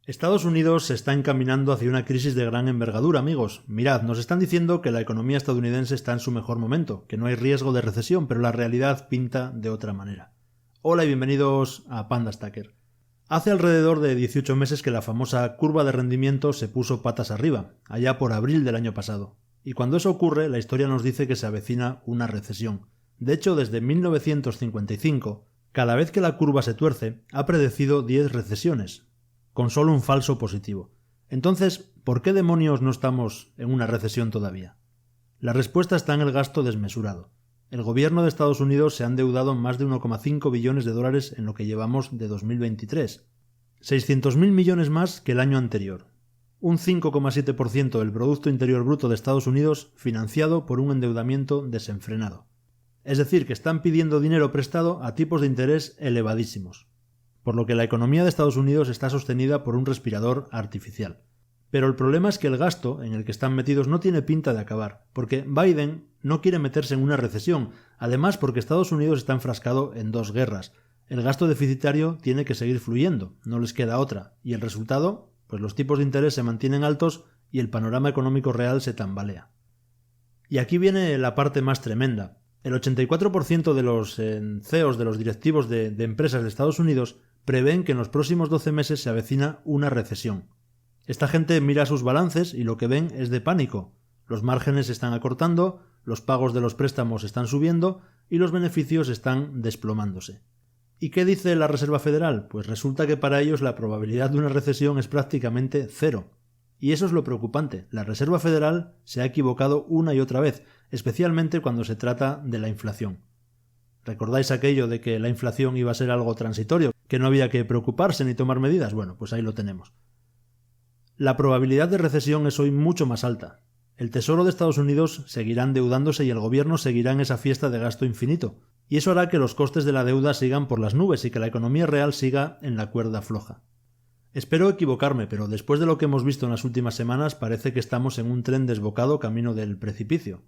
Estados Unidos se está encaminando hacia una crisis de gran envergadura, amigos. Mirad, nos están diciendo que la economía estadounidense está en su mejor momento, que no hay riesgo de recesión, pero la realidad pinta de otra manera. Hola y bienvenidos a Panda Stacker. Hace alrededor de 18 meses que la famosa curva de rendimiento se puso patas arriba, allá por abril del año pasado. Y cuando eso ocurre, la historia nos dice que se avecina una recesión. De hecho, desde 1955, cada vez que la curva se tuerce, ha predecido 10 recesiones, con solo un falso positivo. Entonces, ¿por qué demonios no estamos en una recesión todavía? La respuesta está en el gasto desmesurado. El gobierno de Estados Unidos se ha endeudado más de 1,5 billones de dólares en lo que llevamos de 2023. 600.000 millones más que el año anterior. Un 5,7% del Producto Interior Bruto de Estados Unidos financiado por un endeudamiento desenfrenado. Es decir, que están pidiendo dinero prestado a tipos de interés elevadísimos, por lo que la economía de Estados Unidos está sostenida por un respirador artificial. Pero el problema es que el gasto en el que están metidos no tiene pinta de acabar, porque Biden no quiere meterse en una recesión, además porque Estados Unidos está enfrascado en 2 guerras. El gasto deficitario tiene que seguir fluyendo, no les queda otra, y el resultado, pues los tipos de interés se mantienen altos y el panorama económico real se tambalea. Y aquí viene la parte más tremenda. El 84% de los CEOs de los directivos de empresas de Estados Unidos prevén que en los próximos 12 meses se avecina una recesión. Esta gente mira sus balances y lo que ven es de pánico. Los márgenes se están acortando, los pagos de los préstamos están subiendo y los beneficios están desplomándose. ¿Y qué dice la Reserva Federal? Pues resulta que para ellos la probabilidad de una recesión es prácticamente cero. Y eso es lo preocupante. La Reserva Federal se ha equivocado una y otra vez, especialmente cuando se trata de la inflación. ¿Recordáis aquello de que la inflación iba a ser algo transitorio, que no había que preocuparse ni tomar medidas? Bueno, pues ahí lo tenemos. La probabilidad de recesión es hoy mucho más alta. El Tesoro de Estados Unidos seguirá endeudándose y el gobierno seguirá en esa fiesta de gasto infinito. Y eso hará que los costes de la deuda sigan por las nubes y que la economía real siga en la cuerda floja. Espero equivocarme, pero después de lo que hemos visto en las últimas semanas parece que estamos en un tren desbocado camino del precipicio.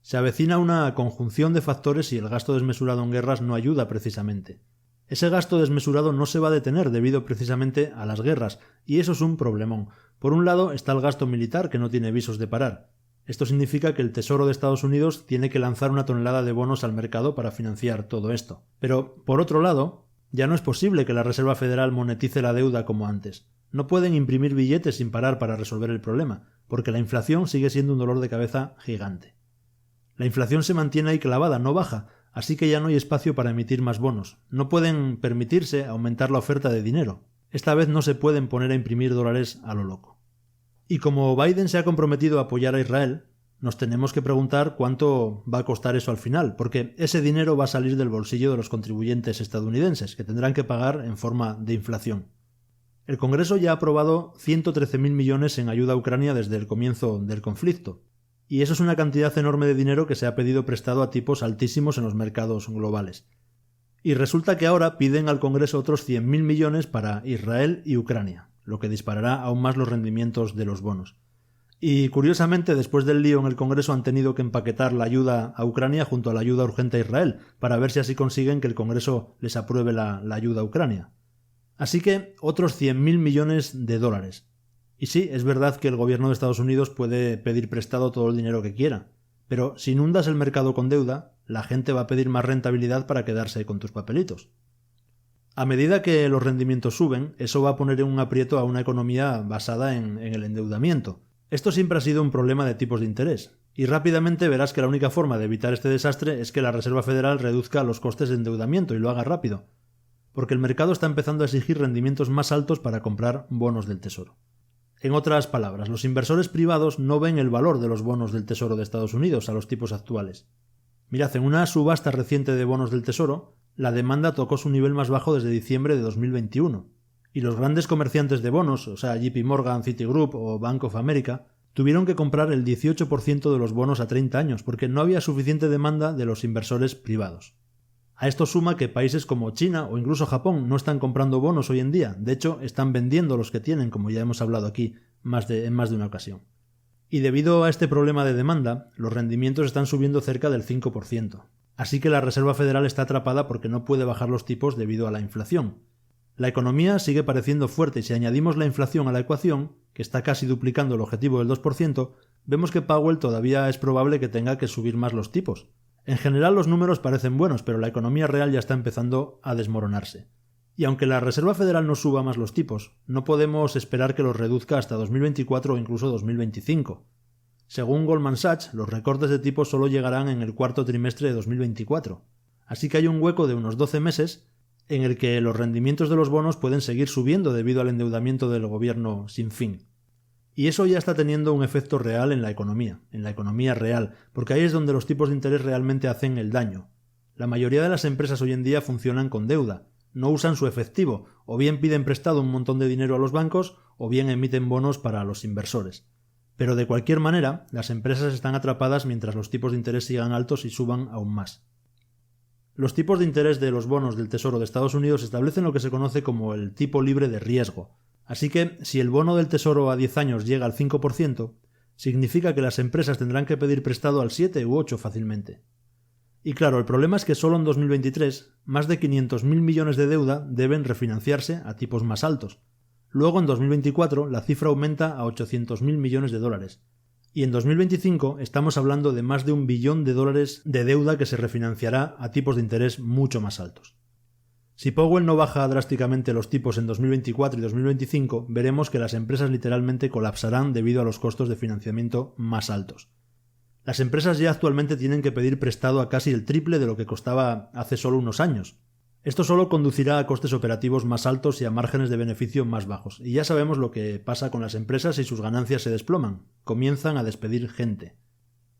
Se avecina una conjunción de factores y el gasto desmesurado en guerras no ayuda precisamente. Ese gasto desmesurado no se va a detener debido precisamente a las guerras, y eso es un problemón. Por un lado está el gasto militar que no tiene visos de parar. Esto significa que el Tesoro de Estados Unidos tiene que lanzar 1 tonelada de bonos al mercado para financiar todo esto. Pero, por otro lado, ya no es posible que la Reserva Federal monetice la deuda como antes. No pueden imprimir billetes sin parar para resolver el problema, porque la inflación sigue siendo un dolor de cabeza gigante. La inflación se mantiene ahí clavada, no baja, así que ya no hay espacio para emitir más bonos. No pueden permitirse aumentar la oferta de dinero. Esta vez no se pueden poner a imprimir dólares a lo loco. Y como Biden se ha comprometido a apoyar a Israel, nos tenemos que preguntar cuánto va a costar eso al final, porque ese dinero va a salir del bolsillo de los contribuyentes estadounidenses, que tendrán que pagar en forma de inflación. El Congreso ya ha aprobado 113.000 millones en ayuda a Ucrania desde el comienzo del conflicto. Y eso es una cantidad enorme de dinero que se ha pedido prestado a tipos altísimos en los mercados globales. Y resulta que ahora piden al Congreso otros 100.000 millones para Israel y Ucrania, lo que disparará aún más los rendimientos de los bonos. Y curiosamente, después del lío en el Congreso han tenido que empaquetar la ayuda a Ucrania junto a la ayuda urgente a Israel, para ver si así consiguen que el Congreso les apruebe la ayuda a Ucrania. Así que otros 100.000 millones de dólares. Y sí, es verdad que el gobierno de Estados Unidos puede pedir prestado todo el dinero que quiera, pero si inundas el mercado con deuda, la gente va a pedir más rentabilidad para quedarse con tus papelitos. A medida que los rendimientos suben, eso va a poner en un aprieto a una economía basada en el endeudamiento. Esto siempre ha sido un problema de tipos de interés, y rápidamente verás que la única forma de evitar este desastre es que la Reserva Federal reduzca los costes de endeudamiento y lo haga rápido, porque el mercado está empezando a exigir rendimientos más altos para comprar bonos del Tesoro. En otras palabras, los inversores privados no ven el valor de los bonos del Tesoro de Estados Unidos a los tipos actuales. Mirad, en una subasta reciente de bonos del Tesoro, la demanda tocó su nivel más bajo desde diciembre de 2021, y los grandes comerciantes de bonos, o sea JP Morgan, Citigroup o Bank of America, tuvieron que comprar el 18% de los bonos a 30 años porque no había suficiente demanda de los inversores privados. A esto suma que países como China o incluso Japón no están comprando bonos hoy en día, de hecho están vendiendo los que tienen, como ya hemos hablado aquí en más de una ocasión. Y debido a este problema de demanda, los rendimientos están subiendo cerca del 5%. Así que la Reserva Federal está atrapada porque no puede bajar los tipos debido a la inflación. La economía sigue pareciendo fuerte y si añadimos la inflación a la ecuación, que está casi duplicando el objetivo del 2%, vemos que Powell todavía es probable que tenga que subir más los tipos. En general los números parecen buenos, pero la economía real ya está empezando a desmoronarse. Y aunque la Reserva Federal no suba más los tipos, no podemos esperar que los reduzca hasta 2024 o incluso 2025. Según Goldman Sachs, los recortes de tipos solo llegarán en el cuarto trimestre de 2024. Así que hay un hueco de unos 12 meses en el que los rendimientos de los bonos pueden seguir subiendo debido al endeudamiento del gobierno sin fin. Y eso ya está teniendo un efecto real en la economía real, porque ahí es donde los tipos de interés realmente hacen el daño. La mayoría de las empresas hoy en día funcionan con deuda, no usan su efectivo, o bien piden prestado un montón de dinero a los bancos, o bien emiten bonos para los inversores. Pero de cualquier manera, las empresas están atrapadas mientras los tipos de interés sigan altos y suban aún más. Los tipos de interés de los bonos del Tesoro de Estados Unidos establecen lo que se conoce como el tipo libre de riesgo. Así que, si el bono del Tesoro a 10 años llega al 5%, significa que las empresas tendrán que pedir prestado al 7 u 8 fácilmente. Y claro, el problema es que solo en 2023 más de 500.000 millones de deuda deben refinanciarse a tipos más altos. Luego en 2024 la cifra aumenta a 800.000 millones de dólares. Y en 2025 estamos hablando de más de $1 billón de deuda que se refinanciará a tipos de interés mucho más altos. Si Powell no baja drásticamente los tipos en 2024 y 2025, veremos que las empresas literalmente colapsarán debido a los costos de financiamiento más altos. Las empresas ya actualmente tienen que pedir prestado a casi el triple de lo que costaba hace solo unos años. Esto solo conducirá a costes operativos más altos y a márgenes de beneficio más bajos. Y ya sabemos lo que pasa con las empresas si sus ganancias se desploman. Comienzan a despedir gente.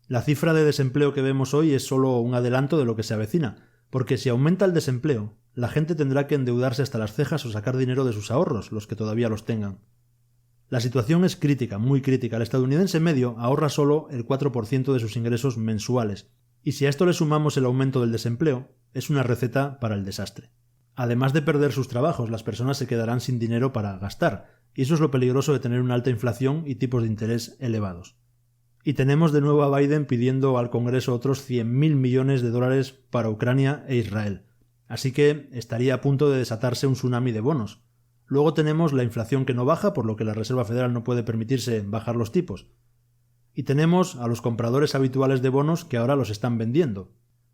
La cifra de desempleo que vemos hoy es solo un adelanto de lo que se avecina, porque si aumenta el desempleo, la gente tendrá que endeudarse hasta las cejas o sacar dinero de sus ahorros, los que todavía los tengan. La situación es crítica, muy crítica. El estadounidense medio ahorra solo el 4% de sus ingresos mensuales. Y si a esto le sumamos el aumento del desempleo, es una receta para el desastre. Además de perder sus trabajos, las personas se quedarán sin dinero para gastar, y eso es lo peligroso de tener una alta inflación y tipos de interés elevados. Y tenemos de nuevo a Biden pidiendo al Congreso otros 100.000 millones de dólares para Ucrania e Israel. Así que estaría a punto de desatarse un tsunami de bonos. Luego tenemos la inflación que no baja, por lo que la Reserva Federal no puede permitirse bajar los tipos. Y tenemos a los compradores habituales de bonos que ahora los están vendiendo.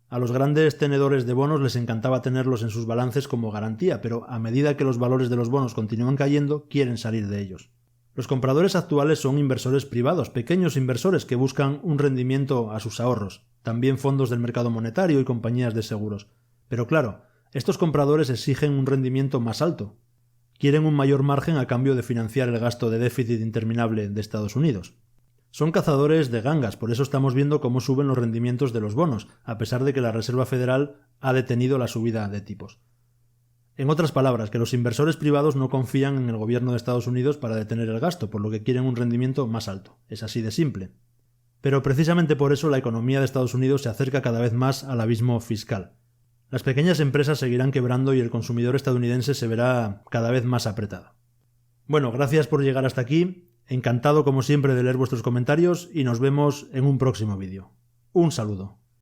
A los grandes tenedores de bonos les encantaba tenerlos en sus balances como garantía, pero a medida que los valores de los bonos continúan cayendo, quieren salir de ellos. Los compradores actuales son inversores privados, pequeños inversores que buscan un rendimiento a sus ahorros, también fondos del mercado monetario y compañías de seguros. Pero claro, estos compradores exigen un rendimiento más alto. Quieren un mayor margen a cambio de financiar el gasto de déficit interminable de Estados Unidos. Son cazadores de gangas, por eso estamos viendo cómo suben los rendimientos de los bonos, a pesar de que la Reserva Federal ha detenido la subida de tipos. En otras palabras, que los inversores privados no confían en el gobierno de Estados Unidos para detener el gasto, por lo que quieren un rendimiento más alto. Es así de simple. Pero precisamente por eso la economía de Estados Unidos se acerca cada vez más al abismo fiscal. Las pequeñas empresas seguirán quebrando y el consumidor estadounidense se verá cada vez más apretado. Bueno, gracias por llegar hasta aquí. Encantado como siempre de leer vuestros comentarios y nos vemos en un próximo vídeo. Un saludo.